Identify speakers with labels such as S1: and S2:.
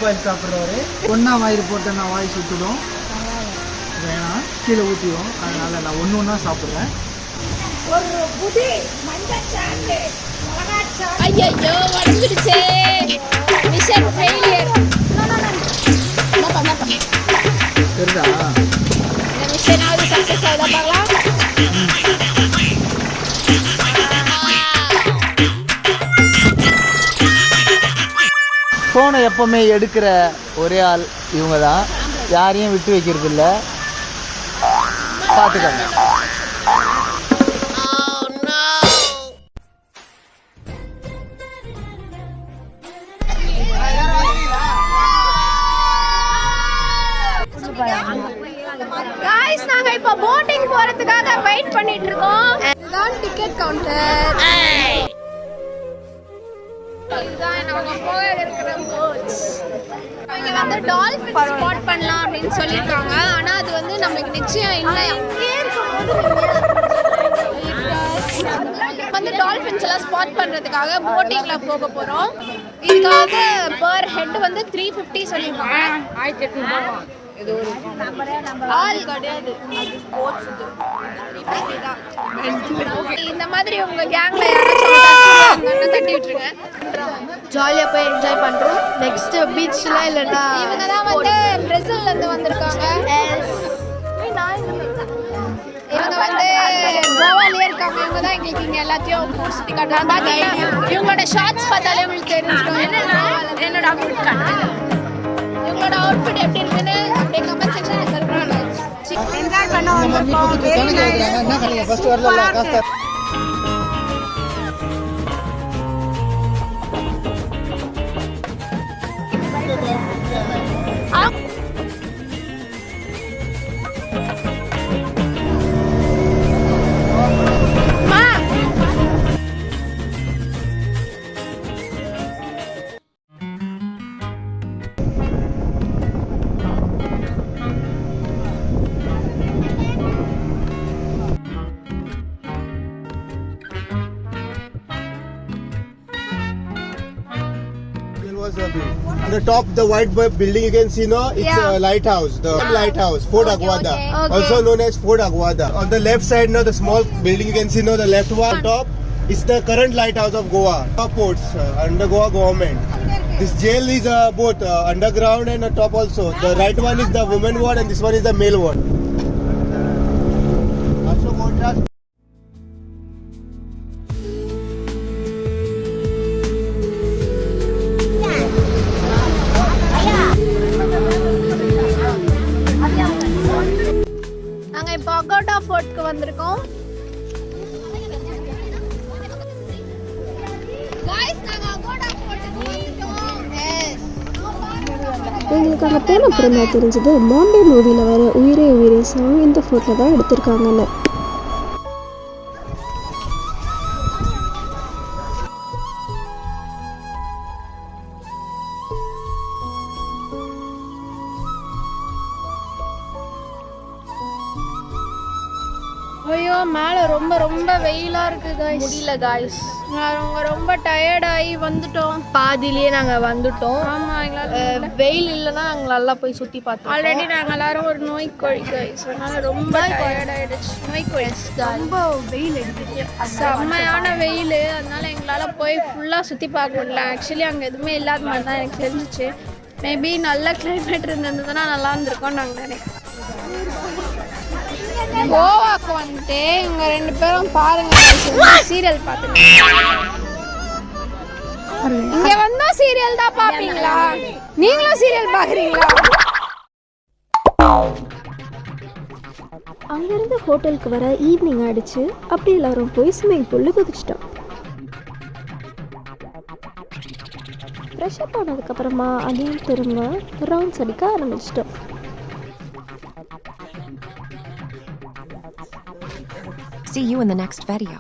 S1: வாங்கி சாப்பிட்றவரு ஒன்றா வாயில் போட்டு நான் வாய் சுட்டுடும் வேணாம் கீழே ஊற்றிடும். அதனால் நான் ஒன்று ஒன்றா சாப்பிட்றேன்.
S2: ஐயோ உடஞ்சிடுச்சே. Mission failure.
S1: தெரியுதா?
S2: இந்த மிஷனாவது சக்ஸஸ் ஆகுதா பார்க்கலாம்.
S1: ஃபோனை எப்போவுமே எடுக்கிற ஒரே ஆள் இவங்க தான். யாரையும் விட்டு வைக்கிறது இல்லை. பார்த்துக்கோங்க.
S2: गाइस நாங்க இப்ப போட்டிங் போறதுக்காக வெயிட் பண்ணிட்டு இருக்கோம். இதுதான் டிக்கெட் கவுண்டர். இதுதான் நாங்க போக இருக்கிற போட்ஸ். இங்க வந்து டால்ஃபின் ஸ்பாட் பண்ணலாம் அப்படின்னு சொல்லிருக்காங்க. ஆனா அது வந்து நமக்கு நிச்சயம் இல்லை. வந்து டால்ஃபின்ஸ் எல்லாம் ஸ்பாட் பண்றதுக்காக போட்டிங்ல போக போறோம். இதுக்காக per head வந்து 350 சொல்லிருக்காங்க. 1800 இது ஒரு ஆள் கிடையாது. அது ஸ்போர்ட்ஸ் இது. 350 தான். இந்த மாதிரி உங்க கேங்ல யாராச்சும் தட்டி விட்டுருங்க.
S3: ஜாலியா போய் என்ஜாய் பண்றோம். நெக்ஸ்ட் பீச்ல இல்லனா
S2: இவங்க தான் வந்து பிரேசில்ல இருந்து வந்திருக்காங்க. இவங்க வந்து கோவாலே இருக்காங்க. இவங்க தான் எங்களுக்கு இங்க எல்லாத்தையும் சுத்தி காட்டுறாங்க. இவங்களோட ஷார்ட்ஸ் பார்த்தாலே உங்களுக்கு தெரிஞ்சிடும். என்னோட அவுட்ஃபிட் காட்டுங்க. இவங்களோட அவுட்ஃபிட் எப்படி இருக்குன்னு அப்படியே கமெண்ட் செக்ஷன்ல சொல்லுங்க.
S3: என்ஜாய் பண்ண வந்திருக்கோம். Very nice.
S1: என்ன கலைங்க ஃபர்ஸ்ட் வரல cost
S4: On the top, the white building you can see now, it's a lighthouse, the lighthouse, Fort Aguada, also known as Fort Aguada. On the left side now, the small building you can see now, the left one, top, is the current lighthouse of Goa. Ports under Goa government. This jail is both underground and top also. The right one is the women ward and this one is the male ward. Also contrast.
S2: நாங்க இப்போ Agoda ஃபோர்ட்க்கு வந்திருக்கோம். Guys நாங்க Agoda ஃபோர்ட்க்கு வந்துட்டோம்.
S5: எங்களுக்கு அங்கே போன அப்புறம் தான் தெரிஞ்சது மாண்டே மூவியில் வர உயிரே உயிரே சாங் இந்த ஃபோட்டோவில் தான் எடுத்திருக்காங்கன்னு.
S2: ஐயோ மேல ரொம்ப ரொம்ப வெயிலா இருக்கு गाइस.
S3: முடியல गाइस.
S2: நாங்க ரொம்ப டயர்ட் ஆகி வந்துட்டோம்.
S3: பாதியிலேயே நாங்க வந்துட்டோம்.
S2: ஆமா எங்களால
S3: வெயில் இல்லைன்னா நாங்க நல்லா போய் சுத்தி பார்த்தோம்.
S2: ஆல்ரெடி நாங்க எல்லாரும் ஒரு நோய்க்கோழி गाइस. அதனால ரொம்ப டயர்ட் ஆயிடுச்சு. நோய்க்கோழி
S3: ரொம்ப வெயில் அடிக்குது.
S2: செம்மையான வெயில். அதனால எங்களால போய் ஃபுல்லா சுத்தி பார்க்க முடியல. ஆக்சுவலி அங்க எதுவுமே இல்லாத மாதிரி தான் எனக்கு தெரிஞ்சிச்சு. மேபி நல்ல கிளைமேட் இருந்ததுன்னா நல்லா இருந்திருக்கும் நாங்க நினைக்கிறேன். கோவாக்கு வந்துட்டு இவங்க ரெண்டு பேரும் பாருங்க சீரியல் பார்த்துட்டு இங்க வந்தா சீரியல் தான் பாப்பீங்களா? நீங்களும் சீரியல் பாக்குறீங்களா?
S5: அங்கேருந்து ஹோட்டலுக்கு வர ஈவினிங் ஆகிடுச்சு. அப்படி எல்லாரும் போய் ஸ்விம்மிங் பூலில் குதிச்சிட்டோம். ஃப்ரெஷ்அப் ஆனதுக்கப்புறமா அதையும் திரும்ப ரவுண்ட்ஸ் அடிக்க ஆரம்பிச்சிட்டோம்.
S6: See you in the next video.